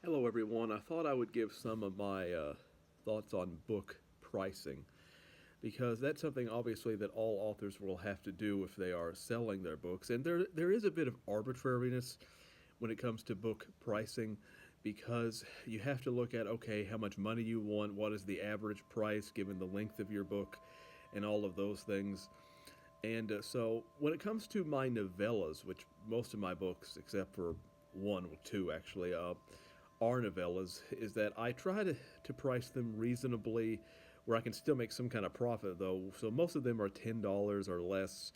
Hello, everyone. I thought I would give some of my thoughts on book pricing because that's something obviously that all authors will have to do if they are selling their books. And there is a bit of arbitrariness when it comes to book pricing because you have to look at okay, how much money you want, what is the average price given the length of your book, and all of those things. And so when it comes to my novellas, which most of my books, except for one or two actually, are novellas, is that I try to price them reasonably where I can still make some kind of profit though. So most of them are $10 or less.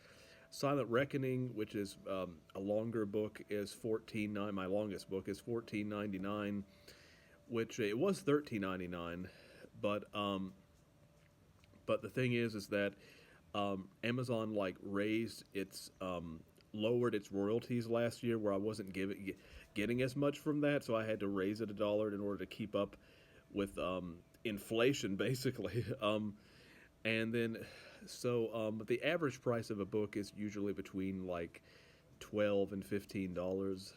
Silent Reckoning, which is a longer book, is 14.9. My longest book is 14.99, which it was 13.99, but but the thing is that Amazon like raised its lowered its royalties last year, where I wasn't getting as much from that, so I had to raise it $1 in order to keep up with inflation, basically. And then but the average price of a book is usually between like $12 and $15.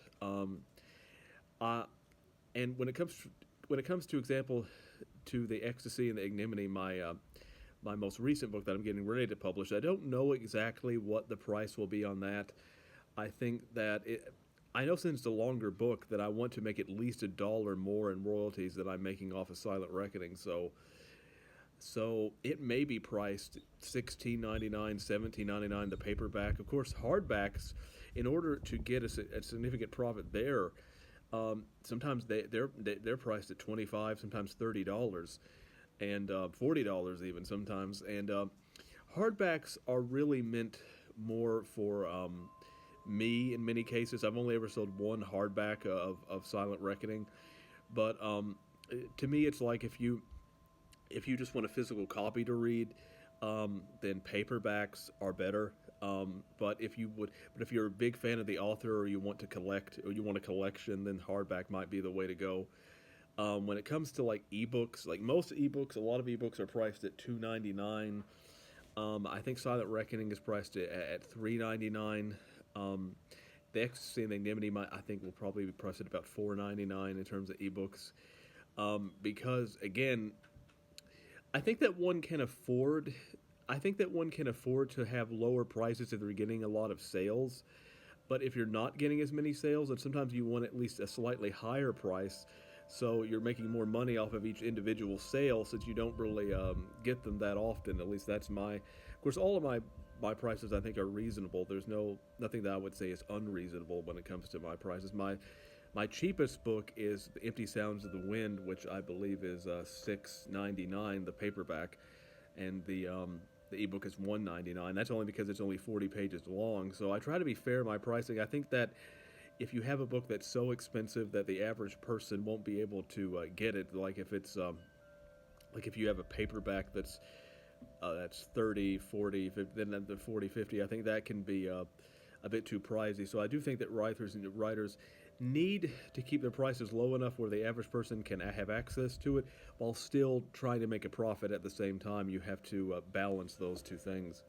Uh, and when it comes to example to the Ecstasy and the Ignominy, my most recent book that I'm getting ready to publish, I don't know exactly what the price will be on that. I think that I know since it's a longer book that I want to make at least $1 more in royalties that I'm making off of Silent Reckoning. So it may be priced $16.99, $17.99 the paperback. Of course, hardbacks, in order to get a significant profit there, sometimes they're priced at 25, sometimes $30, and $40 even sometimes. And hardbacks are really meant more for me in many cases. I've only ever sold one hardback of Silent Reckoning, but to me, it's like if you just want a physical copy to read, then paperbacks are better. But if you're a big fan of the author, or you want to collect, or you want a collection, then hardback might be the way to go. When it comes to like ebooks, like most ebooks, a lot of ebooks are priced at $2.99. I think Silent Reckoning is priced at $3.99. Um, the Ecstasy and the Ignominy, I think, will probably be priced at about $4.99 in terms of ebooks. Because again, I think that one can afford. I think that one can afford to have lower prices if they're getting a lot of sales. But if you're not getting as many sales, then sometimes you want at least a slightly higher price, so you're making more money off of each individual sale since you don't really get them that often. At least that's my. Of course, all of my prices I think are reasonable. There's nothing that I would say is unreasonable when it comes to my prices. My cheapest book is The Empty Sounds of the Wind, which I believe is $6.99 the paperback, and the ebook is $1.99. That's only because it's only 40 pages long. So I try to be fair in my pricing. I think that if you have a book that's so expensive that the average person won't be able to get it, like if it's like if you have a paperback that's 30, 40, 50, then the 40, 50, I think that can be a bit too pricey. So I do think that writers need to keep their prices low enough where the average person can have access to it while still trying to make a profit at the same time. You have to balance those two things.